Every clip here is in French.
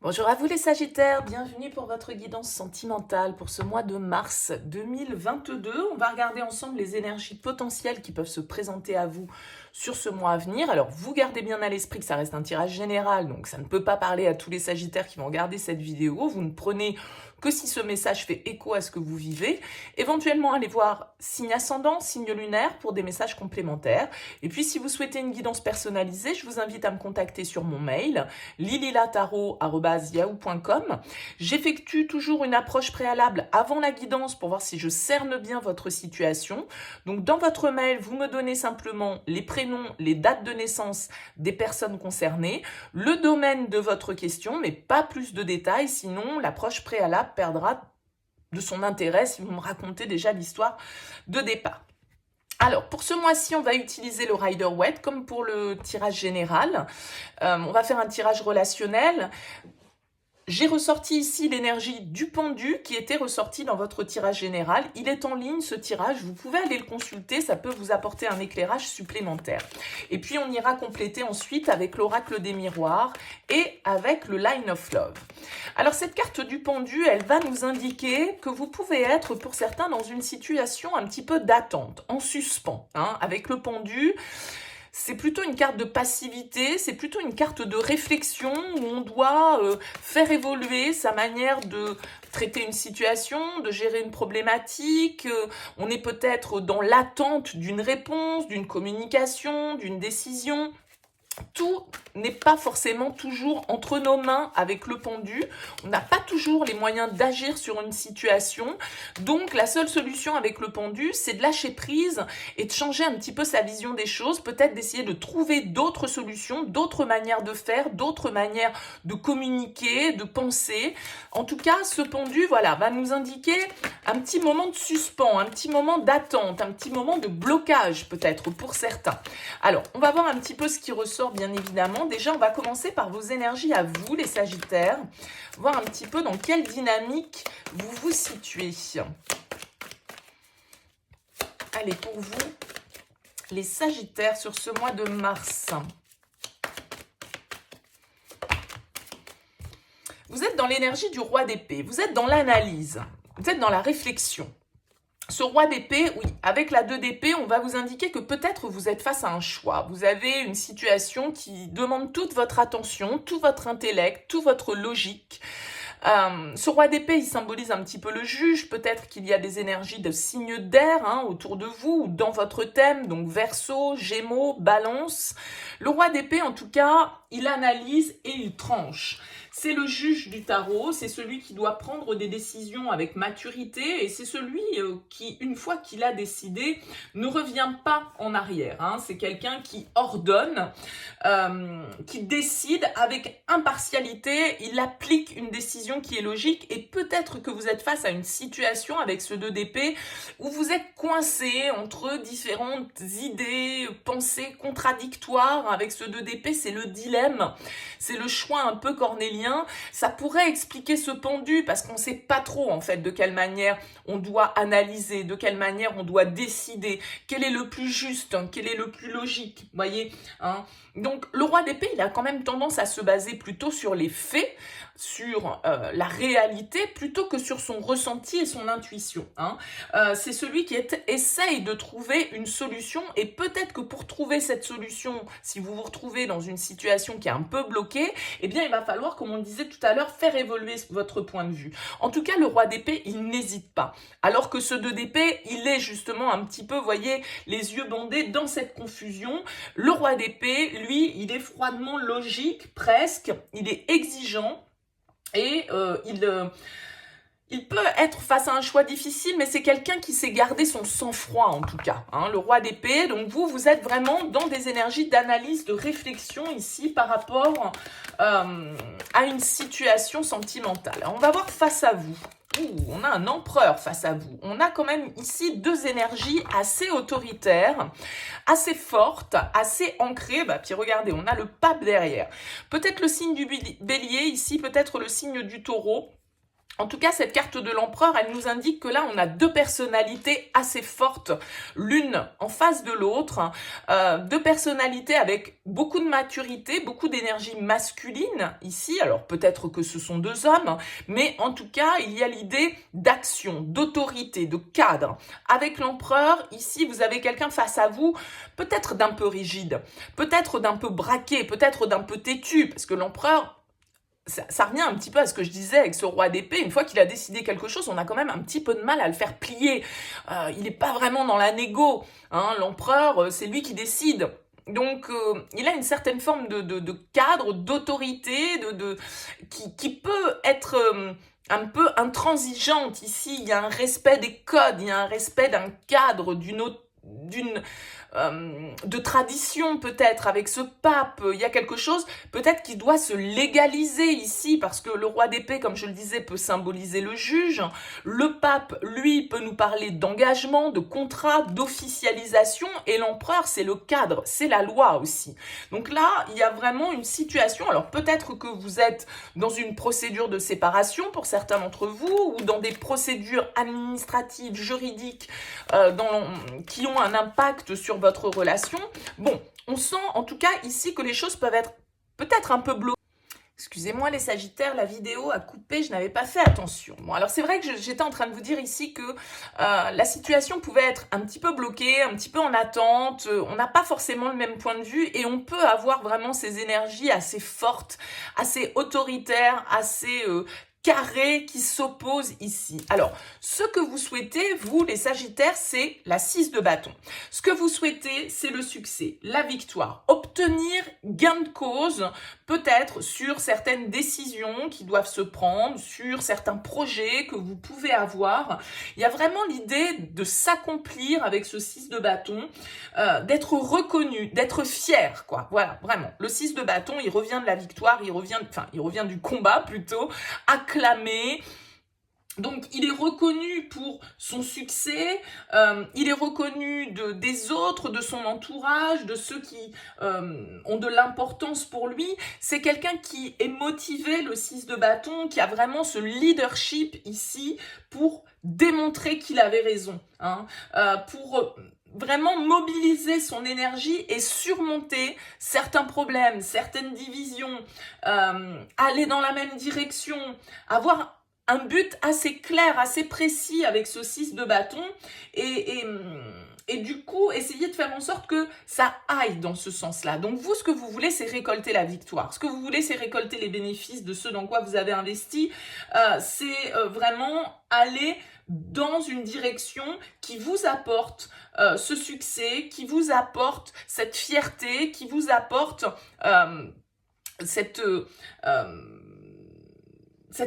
Bonjour à vous les Sagittaires, bienvenue pour votre guidance sentimentale pour ce mois de mars 2022. On va regarder ensemble les énergies potentielles qui peuvent se présenter à vous sur ce mois à venir. Alors vous gardez bien à l'esprit que ça reste un tirage général, donc ça ne peut pas parler à tous les Sagittaires qui vont regarder cette vidéo. Vous ne prenez que si ce message fait écho à ce que vous vivez. Éventuellement, allez voir signe ascendant, signe lunaire pour des messages complémentaires. Et puis, si vous souhaitez une guidance personnalisée, je vous invite à me contacter sur mon mail, lililataro@yahoo.com. J'effectue toujours une approche préalable avant la guidance pour voir si je cerne bien votre situation. Donc, dans votre mail, vous me donnez simplement les prénoms, les dates de naissance des personnes concernées, le domaine de votre question, mais pas plus de détails, sinon l'approche préalable perdra de son intérêt si vous me racontez déjà l'histoire de départ. Alors, pour ce mois-ci, on va utiliser le Rider-Waite comme pour le tirage général. On va faire un tirage relationnel. J'ai ressorti ici l'énergie du pendu qui était ressortie dans votre tirage général. Il est en ligne, ce tirage. Vous pouvez aller le consulter. Ça peut vous apporter un éclairage supplémentaire. Et puis, on ira compléter ensuite avec l'oracle des miroirs et avec le Line of Love. Alors, cette carte du pendu, elle va nous indiquer que vous pouvez être, pour certains, dans une situation un petit peu d'attente, en suspens. Avec le pendu, c'est plutôt une carte de passivité, c'est plutôt une carte de réflexion où on doit faire évoluer sa manière de traiter une situation, de gérer une problématique. On est peut-être dans l'attente d'une réponse, d'une communication, d'une décision. Tout n'est pas forcément toujours entre nos mains avec le pendu. On n'a pas toujours les moyens d'agir sur une situation. Donc, la seule solution avec le pendu, c'est de lâcher prise et de changer un petit peu sa vision des choses. Peut-être d'essayer de trouver d'autres solutions, d'autres manières de faire, d'autres manières de communiquer, de penser. En tout cas, ce pendu, voilà, va nous indiquer un petit moment de suspens, un petit moment d'attente, un petit moment de blocage peut-être pour certains. Alors, on va voir un petit peu ce qui ressort bien évidemment. Déjà, on va commencer par vos énergies à vous, les Sagittaires. Voir un petit peu dans quelle dynamique vous vous situez. Allez, pour vous, les Sagittaires sur ce mois de mars. Vous êtes dans l'énergie du roi d'épée. Vous êtes dans l'analyse. Vous êtes dans la réflexion. Ce roi d'épée, oui, avec la 2 d'épée, on va vous indiquer que peut-être vous êtes face à un choix. Vous avez une situation qui demande toute votre attention, tout votre intellect, toute votre logique. Ce roi d'épée, il symbolise un petit peu le juge. Peut-être qu'il y a des énergies de signes d'air autour de vous ou dans votre thème, donc Verseau, Gémeaux, Balance. Le roi d'épée, en tout cas, il analyse et il tranche. C'est le juge du tarot, c'est celui qui doit prendre des décisions avec maturité et c'est celui qui, une fois qu'il a décidé, ne revient pas en arrière. C'est quelqu'un qui ordonne, qui décide avec impartialité, il applique une décision qui est logique et peut-être que vous êtes face à une situation avec ce 2 d'épée où vous êtes coincé entre différentes idées, pensées contradictoires. Avec ce 2 d'épée, c'est le dilemme, c'est le choix un peu cornélien. Ça pourrait expliquer ce pendu parce qu'on ne sait pas trop en fait de quelle manière on doit analyser, de quelle manière on doit décider, quel est le plus juste, quel est le plus logique, voyez. Donc le roi d'épée, il a quand même tendance à se baser plutôt sur les faits, sur la réalité, plutôt que sur son ressenti et son intuition. C'est celui qui essaye de trouver une solution et peut-être que pour trouver cette solution, si vous vous retrouvez dans une situation qui est un peu bloquée, eh bien il va falloir, comme on le disait tout à l'heure, faire évoluer votre point de vue. En tout cas, le roi d'épée, il n'hésite pas. Alors que ce 2 d'épée, il est justement un petit peu, voyez, les yeux bandés dans cette confusion. Le roi d'épée, lui, il est froidement logique, presque. Il est exigeant et il peut être face à un choix difficile, mais c'est quelqu'un qui sait garder son sang-froid en tout cas. Le roi d'épée, donc vous êtes vraiment dans des énergies d'analyse, de réflexion ici par rapport à une situation sentimentale. Alors, on va voir face à vous. On a un empereur face à vous. On a quand même ici 2 énergies assez autoritaires, assez fortes, assez ancrées. Puis regardez, on a le pape derrière. Peut-être le signe du bélier ici, peut-être le signe du taureau. En tout cas, cette carte de l'empereur, elle nous indique que là, on a deux personnalités assez fortes, l'une en face de l'autre, deux personnalités avec beaucoup de maturité, beaucoup d'énergie masculine ici. Alors peut-être que ce sont deux hommes, mais en tout cas, il y a l'idée d'action, d'autorité, de cadre. Avec l'empereur, ici, vous avez quelqu'un face à vous, peut-être d'un peu rigide, peut-être d'un peu braqué, peut-être d'un peu têtu, parce que l'empereur, ça revient un petit peu à ce que je disais avec ce roi d'épée. Une fois qu'il a décidé quelque chose, on a quand même un petit peu de mal à le faire plier. Il n'est pas vraiment dans la négo. Hein. L'empereur, c'est lui qui décide. Donc, il a une certaine forme de cadre, d'autorité, qui peut être un peu intransigeante. Ici, il y a un respect des codes, il y a un respect d'un cadre, de tradition peut-être avec ce pape, il y a quelque chose peut-être qui doit se légaliser ici parce que le roi d'épée, comme je le disais, peut symboliser le juge. Le pape, lui, peut nous parler d'engagement, de contrat, d'officialisation, et l'empereur, c'est le cadre, c'est la loi aussi. Donc là, il y a vraiment une situation, alors peut-être que vous êtes dans une procédure de séparation pour certains d'entre vous, ou dans des procédures administratives, juridiques, qui ont un impact sur votre relation. Bon, on sent en tout cas ici que les choses peuvent être peut-être un peu bloquées. Excusez-moi les Sagittaires, la vidéo a coupé, je n'avais pas fait attention. Bon, alors c'est vrai que j'étais en train de vous dire ici que la situation pouvait être un petit peu bloquée, un petit peu en attente, on n'a pas forcément le même point de vue et on peut avoir vraiment ces énergies assez fortes, assez autoritaires, assez carré qui s'oppose ici. Alors, ce que vous souhaitez, vous, les Sagittaires, c'est la 6 de bâton. Ce que vous souhaitez, c'est le succès, la victoire, obtenir gain de cause, peut-être sur certaines décisions qui doivent se prendre, sur certains projets que vous pouvez avoir. Il y a vraiment l'idée de s'accomplir avec ce 6 de bâton, d'être reconnu, d'être fier, quoi. Voilà, vraiment. Le 6 de bâton, il revient de la victoire, il revient du combat plutôt, acclamé. Donc, il est reconnu pour son succès, il est reconnu des autres, de son entourage, de ceux qui ont de l'importance pour lui. C'est quelqu'un qui est motivé, le 6 de bâton, qui a vraiment ce leadership ici pour démontrer qu'il avait raison, hein, pour vraiment mobiliser son énergie et surmonter certains problèmes, certaines divisions, aller dans la même direction, avoir un but assez clair, assez précis avec ce 6 de bâton et du coup, essayer de faire en sorte que ça aille dans ce sens-là. Donc vous, ce que vous voulez, c'est récolter la victoire. Ce que vous voulez, c'est récolter les bénéfices de ce dans quoi vous avez investi. C'est vraiment aller dans une direction qui vous apporte ce succès, qui vous apporte cette fierté, qui vous apporte cette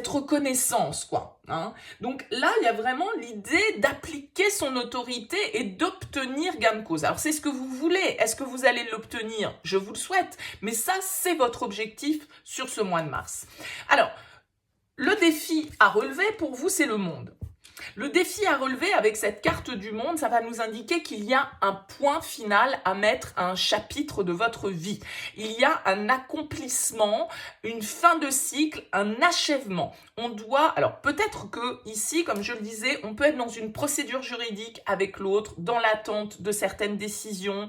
reconnaissance, quoi. Hein. Donc là, il y a vraiment l'idée d'appliquer son autorité et d'obtenir gain de cause. Alors, c'est ce que vous voulez. Est-ce que vous allez l'obtenir? Je vous le souhaite. Mais ça, c'est votre objectif sur ce mois de mars. Alors, le défi à relever pour vous, c'est le monde. Le défi à relever avec cette carte du monde, ça va nous indiquer qu'il y a un point final à mettre à un chapitre de votre vie. Il y a un accomplissement, une fin de cycle, un achèvement. On doit, alors peut-être que ici, comme je le disais, on peut être dans une procédure juridique avec l'autre, dans l'attente de certaines décisions.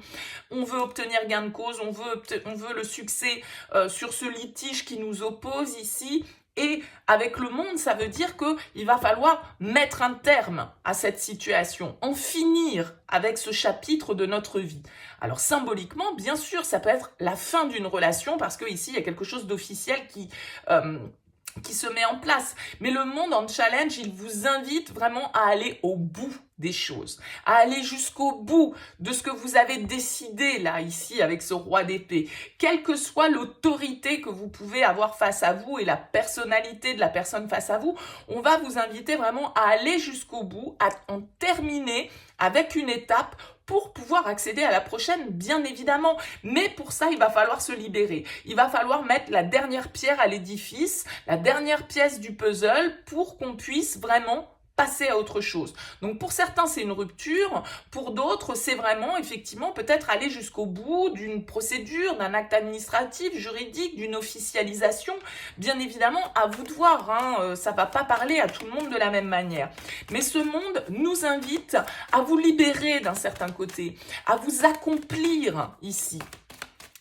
On veut obtenir gain de cause, on veut le succès sur ce litige qui nous oppose ici. Et avec le monde, ça veut dire qu'il va falloir mettre un terme à cette situation, en finir avec ce chapitre de notre vie. Alors symboliquement, bien sûr, ça peut être la fin d'une relation parce qu'ici, il y a quelque chose d'officiel qui se met en place. Mais le monde en challenge, il vous invite vraiment à aller au bout des choses, à aller jusqu'au bout de ce que vous avez décidé là, ici, avec ce roi d'épée. Quelle que soit l'autorité que vous pouvez avoir face à vous et la personnalité de la personne face à vous, on va vous inviter vraiment à aller jusqu'au bout, à en terminer avec une étape pour pouvoir accéder à la prochaine, bien évidemment. Mais pour ça, il va falloir se libérer. Il va falloir mettre la dernière pierre à l'édifice, la dernière pièce du puzzle pour qu'on puisse vraiment passer à autre chose. Donc pour certains, c'est une rupture, pour d'autres, c'est vraiment effectivement peut-être aller jusqu'au bout d'une procédure, d'un acte administratif, juridique, d'une officialisation. Bien évidemment, à vous de voir, hein, ça ne va pas parler à tout le monde de la même manière. Mais ce monde nous invite à vous libérer d'un certain côté, à vous accomplir ici.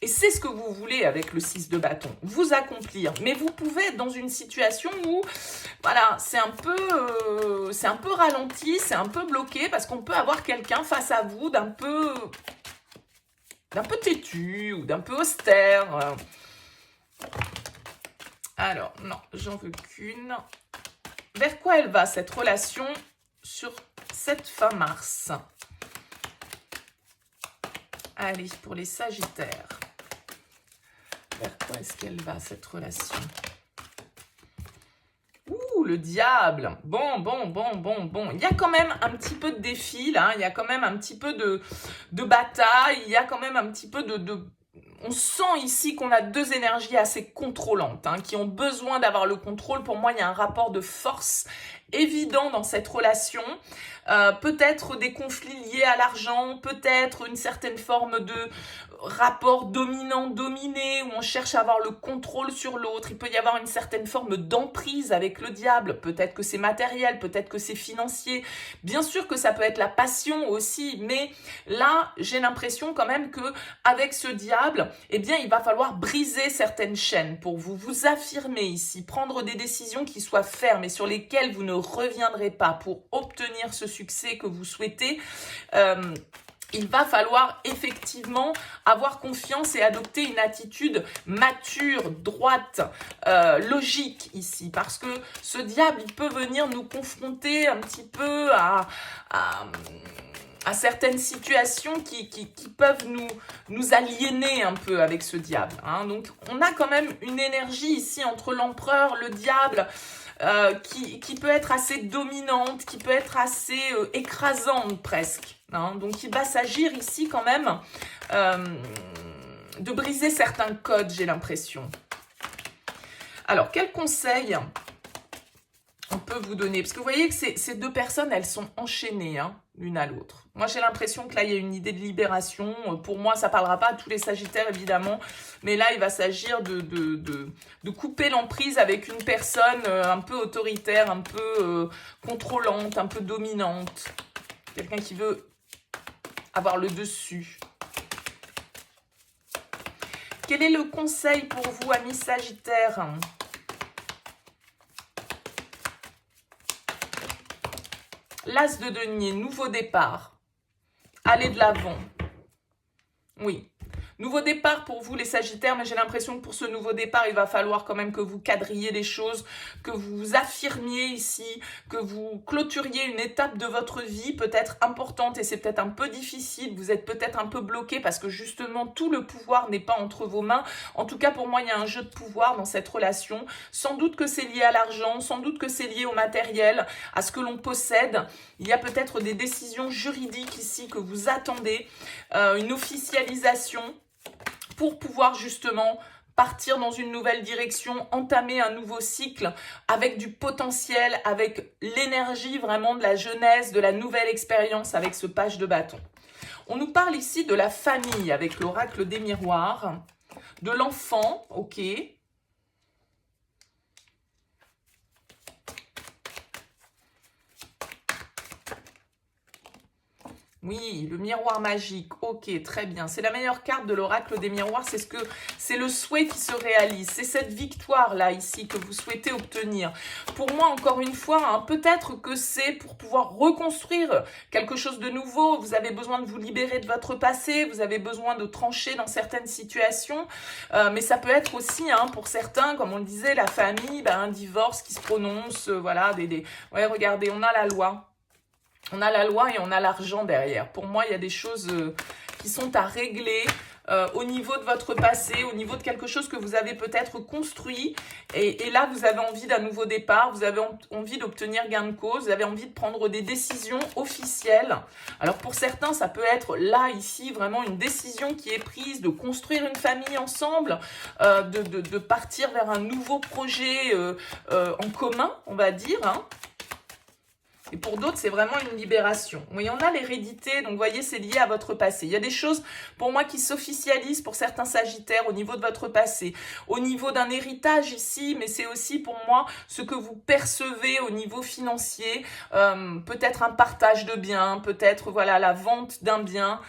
Et c'est ce que vous voulez avec le 6 de bâton, vous accomplir. Mais vous pouvez être dans une situation où, voilà, c'est un peu ralenti, c'est un peu bloqué, parce qu'on peut avoir quelqu'un face à vous d'un peu têtu ou d'un peu austère. Alors, non, j'en veux qu'une. Vers quoi elle va, cette relation, sur cette fin mars? Allez, pour les Sagittaires. Vers quoi est-ce qu'elle va, cette relation? Ouh, le diable. Bon. Il y a quand même un petit peu de défi, là. Il y a quand même un petit peu de bataille. Il y a quand même un petit peu de... On sent ici qu'on a deux énergies assez contrôlantes, hein, qui ont besoin d'avoir le contrôle. Pour moi, il y a un rapport de force évident dans cette relation. Peut-être des conflits liés à l'argent, peut-être une certaine forme de rapport dominant-dominé, où on cherche à avoir le contrôle sur l'autre. Il peut y avoir une certaine forme d'emprise avec le diable. Peut-être que c'est matériel, peut-être que c'est financier. Bien sûr que ça peut être la passion aussi, mais là, j'ai l'impression quand même que avec ce diable, eh bien, il va falloir briser certaines chaînes pour vous affirmer ici, prendre des décisions qui soient fermes et sur lesquelles vous ne reviendrez pas pour obtenir ce succès que vous souhaitez. Il va falloir effectivement avoir confiance et adopter une attitude mature, droite, logique ici. Parce que ce diable, il peut venir nous confronter un petit peu à certaines situations qui peuvent nous aliéner un peu avec ce diable. Hein. Donc, on a quand même une énergie ici entre l'empereur, le diable, qui peut être assez dominante, qui peut être assez écrasante presque. Hein. Donc, il va s'agir ici quand même de briser certains codes, j'ai l'impression. Alors, quel conseil on peut vous donner? Parce que vous voyez que ces deux personnes, elles sont enchaînées, hein, l'une à l'autre. Moi, j'ai l'impression que là, il y a une idée de libération. Pour moi, ça ne parlera pas à tous les Sagittaires, évidemment. Mais là, il va s'agir de couper l'emprise avec une personne un peu autoritaire, un peu contrôlante, un peu dominante. Quelqu'un qui veut avoir le dessus. Quel est le conseil pour vous, amis Sagittaires ? L'As de denier, nouveau départ. Allez de l'avant. Oui. Nouveau départ pour vous les Sagittaires, mais j'ai l'impression que pour ce nouveau départ, il va falloir quand même que vous cadriez les choses, que vous affirmiez ici, que vous clôturiez une étape de votre vie peut-être importante et c'est peut-être un peu difficile, vous êtes peut-être un peu bloqué parce que justement tout le pouvoir n'est pas entre vos mains. En tout cas pour moi, il y a un jeu de pouvoir dans cette relation. Sans doute que c'est lié à l'argent, sans doute que c'est lié au matériel, à ce que l'on possède. Il y a peut-être des décisions juridiques ici que vous attendez, une officialisation, pour pouvoir justement partir dans une nouvelle direction, entamer un nouveau cycle avec du potentiel, avec l'énergie vraiment de la jeunesse, de la nouvelle expérience avec ce page de bâton. On nous parle ici de la famille avec l'oracle des miroirs, de l'enfant, ok. Oui, le miroir magique, ok, très bien. C'est la meilleure carte de l'oracle des miroirs, c'est le souhait qui se réalise. C'est cette victoire-là, ici, que vous souhaitez obtenir. Pour moi, encore une fois, hein, peut-être que c'est pour pouvoir reconstruire quelque chose de nouveau. Vous avez besoin de vous libérer de votre passé, vous avez besoin de trancher dans certaines situations. Mais ça peut être aussi, hein, pour certains, comme on le disait, la famille, un divorce qui se prononce, voilà. Ouais, regardez, on a la loi. On a la loi et on a l'argent derrière. Pour moi, il y a des choses qui sont à régler au niveau de votre passé, au niveau de quelque chose que vous avez peut-être construit. Et là, vous avez envie d'un nouveau départ, vous avez envie d'obtenir gain de cause, vous avez envie de prendre des décisions officielles. Alors pour certains, ça peut être là, ici, vraiment une décision qui est prise de construire une famille ensemble, de partir vers un nouveau projet en commun, on va dire, hein. Et pour d'autres, c'est vraiment une libération. Oui, on a l'hérédité, donc vous voyez, c'est lié à votre passé. Il y a des choses, pour moi, qui s'officialisent pour certains sagittaires au niveau de votre passé. Au niveau d'un héritage ici, mais c'est aussi pour moi ce que vous percevez au niveau financier. Peut-être un partage de biens, peut-être voilà la vente d'un bien.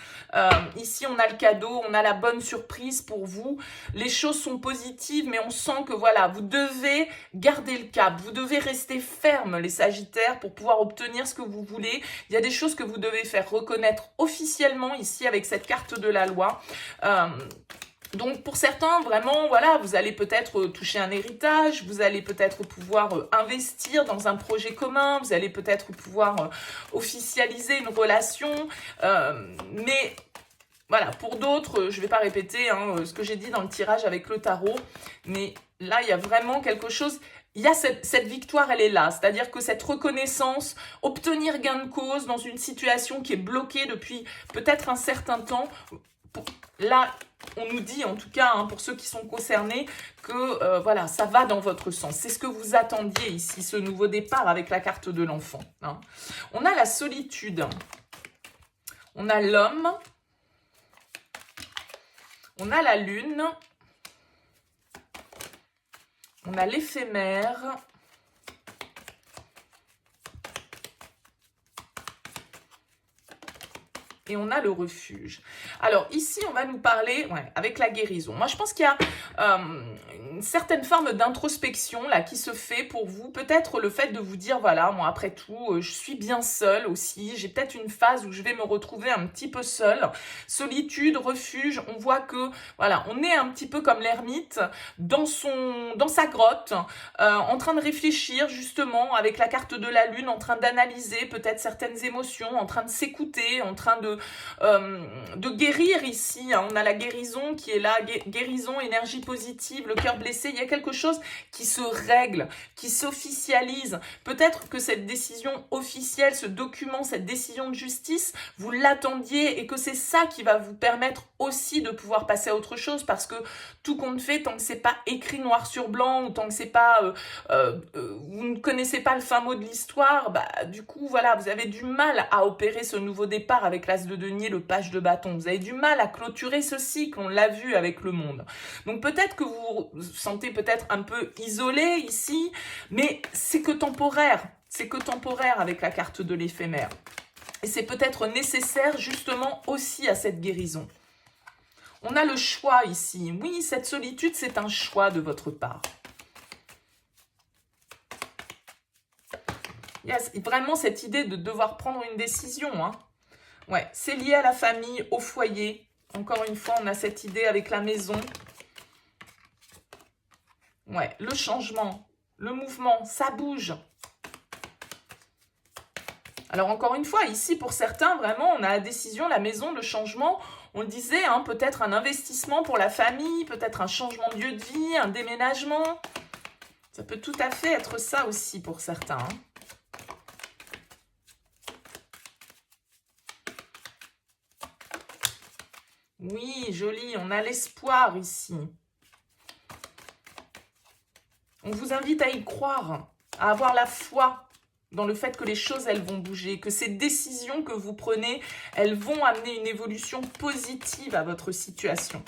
Ici, on a le cadeau, on a la bonne surprise pour vous. Les choses sont positives, mais on sent que voilà, vous devez garder le cap. Vous devez rester ferme, les sagittaires, pour pouvoir obtenir ce que vous voulez. Il y a des choses que vous devez faire reconnaître officiellement ici avec cette carte de la loi. Donc pour certains, vraiment, voilà, vous allez peut-être toucher un héritage, vous allez peut-être pouvoir investir dans un projet commun, vous allez peut-être pouvoir officialiser une relation, mais voilà, pour d'autres, je ne vais pas répéter ce que j'ai dit dans le tirage avec le tarot, mais là, il y a vraiment quelque chose. Il y a cette victoire, elle est là. C'est-à-dire que cette reconnaissance, obtenir gain de cause dans une situation qui est bloquée depuis peut-être un certain temps. Là, on nous dit, en tout cas, pour ceux qui sont concernés, que voilà, ça va dans votre sens. C'est ce que vous attendiez ici, ce nouveau départ avec la carte de l'enfant. On a la solitude. On a l'homme. On a la lune. On a l'éphémère. Et on a le refuge. Alors ici, on va nous parler avec la guérison. Moi, je pense qu'il y a une certaine forme d'introspection là qui se fait pour vous. Peut-être le fait de vous dire, voilà, moi après tout, je suis bien seule aussi. J'ai peut-être une phase où je vais me retrouver un petit peu seule. Solitude, refuge, on voit que, voilà, on est un petit peu comme l'ermite dans sa grotte, en train de réfléchir justement avec la carte de la lune, en train d'analyser peut-être certaines émotions, en train de s'écouter, en train de guérir ici. On a la guérison qui est là, guérison, énergie positive, le cœur blessé. Il y a quelque chose qui se règle, qui s'officialise. Peut-être que cette décision officielle, ce document, cette décision de justice, vous l'attendiez et que c'est ça qui va vous permettre aussi de pouvoir passer à autre chose, parce que tout compte fait, tant que c'est pas écrit noir sur blanc ou tant que c'est pas vous ne connaissez pas le fin mot de l'histoire, du coup voilà, vous avez du mal à opérer ce nouveau départ avec l'as de denier, le page de bâton. Vous avez du mal à clôturer ce cycle, on l'a vu avec le monde. Donc peut-être que vous vous sentez peut-être un peu isolé ici, mais c'est que temporaire. C'est que temporaire avec la carte de l'éphémère. Et c'est peut-être nécessaire justement aussi à cette guérison. On a le choix ici. Oui, cette solitude, c'est un choix de votre part. Il y a vraiment cette idée de devoir prendre une décision. Ouais, c'est lié à la famille, au foyer. Encore une fois, on a cette idée avec la maison. Ouais, le changement, le mouvement, ça bouge. Alors encore une fois, ici pour certains, vraiment, on a la décision, la maison, le changement. On le disait, peut-être un investissement pour la famille, peut-être un changement de lieu de vie, un déménagement. Ça peut tout à fait être ça aussi pour certains. Oui, joli, on a l'espoir ici. On vous invite à y croire, à avoir la foi dans le fait que les choses, elles vont bouger, que ces décisions que vous prenez, elles vont amener une évolution positive à votre situation.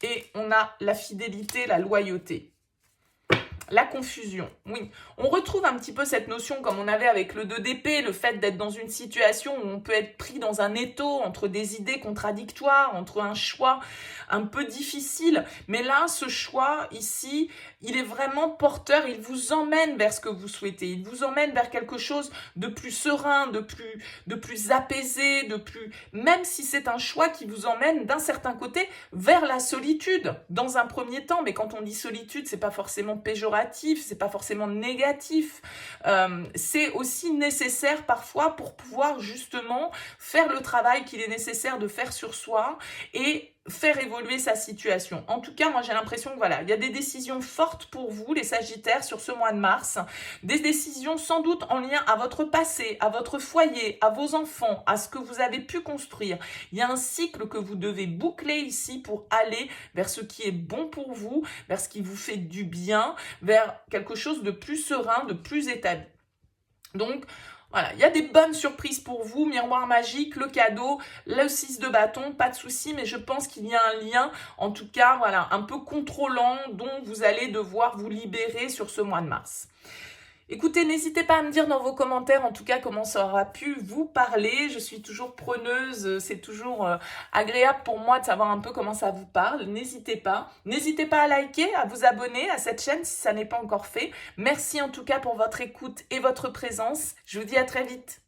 Et on a la fidélité, la loyauté. La confusion, oui. On retrouve un petit peu cette notion comme on avait avec le 2 d'épée, le fait d'être dans une situation où on peut être pris dans un étau entre des idées contradictoires, entre un choix un peu difficile. Mais là, ce choix ici, il est vraiment porteur, il vous emmène vers ce que vous souhaitez. Il vous emmène vers quelque chose de plus serein, de plus apaisé, même si c'est un choix qui vous emmène d'un certain côté vers la solitude dans un premier temps. Mais quand on dit solitude, c'est pas forcément péjoratif, c'est pas forcément négatif. C'est aussi nécessaire parfois pour pouvoir justement faire le travail qu'il est nécessaire de faire sur soi et faire évoluer sa situation. En tout cas, moi j'ai l'impression que voilà, il y a des décisions fortes pour vous, les Sagittaires, sur ce mois de mars. Des décisions sans doute en lien à votre passé, à votre foyer, à vos enfants, à ce que vous avez pu construire. Il y a un cycle que vous devez boucler ici pour aller vers ce qui est bon pour vous, vers ce qui vous fait du bien, vers quelque chose de plus serein, de plus établi. Donc, voilà, il y a des bonnes surprises pour vous, miroir magique, le cadeau, le 6 de bâton, pas de souci, mais je pense qu'il y a un lien, en tout cas, voilà, un peu contrôlant, dont vous allez devoir vous libérer sur ce mois de mars. Écoutez, n'hésitez pas à me dire dans vos commentaires, en tout cas, comment ça aura pu vous parler. Je suis toujours preneuse, c'est toujours agréable pour moi de savoir un peu comment ça vous parle. N'hésitez pas. N'hésitez pas à liker, à vous abonner à cette chaîne si ça n'est pas encore fait. Merci en tout cas pour votre écoute et votre présence. Je vous dis à très vite.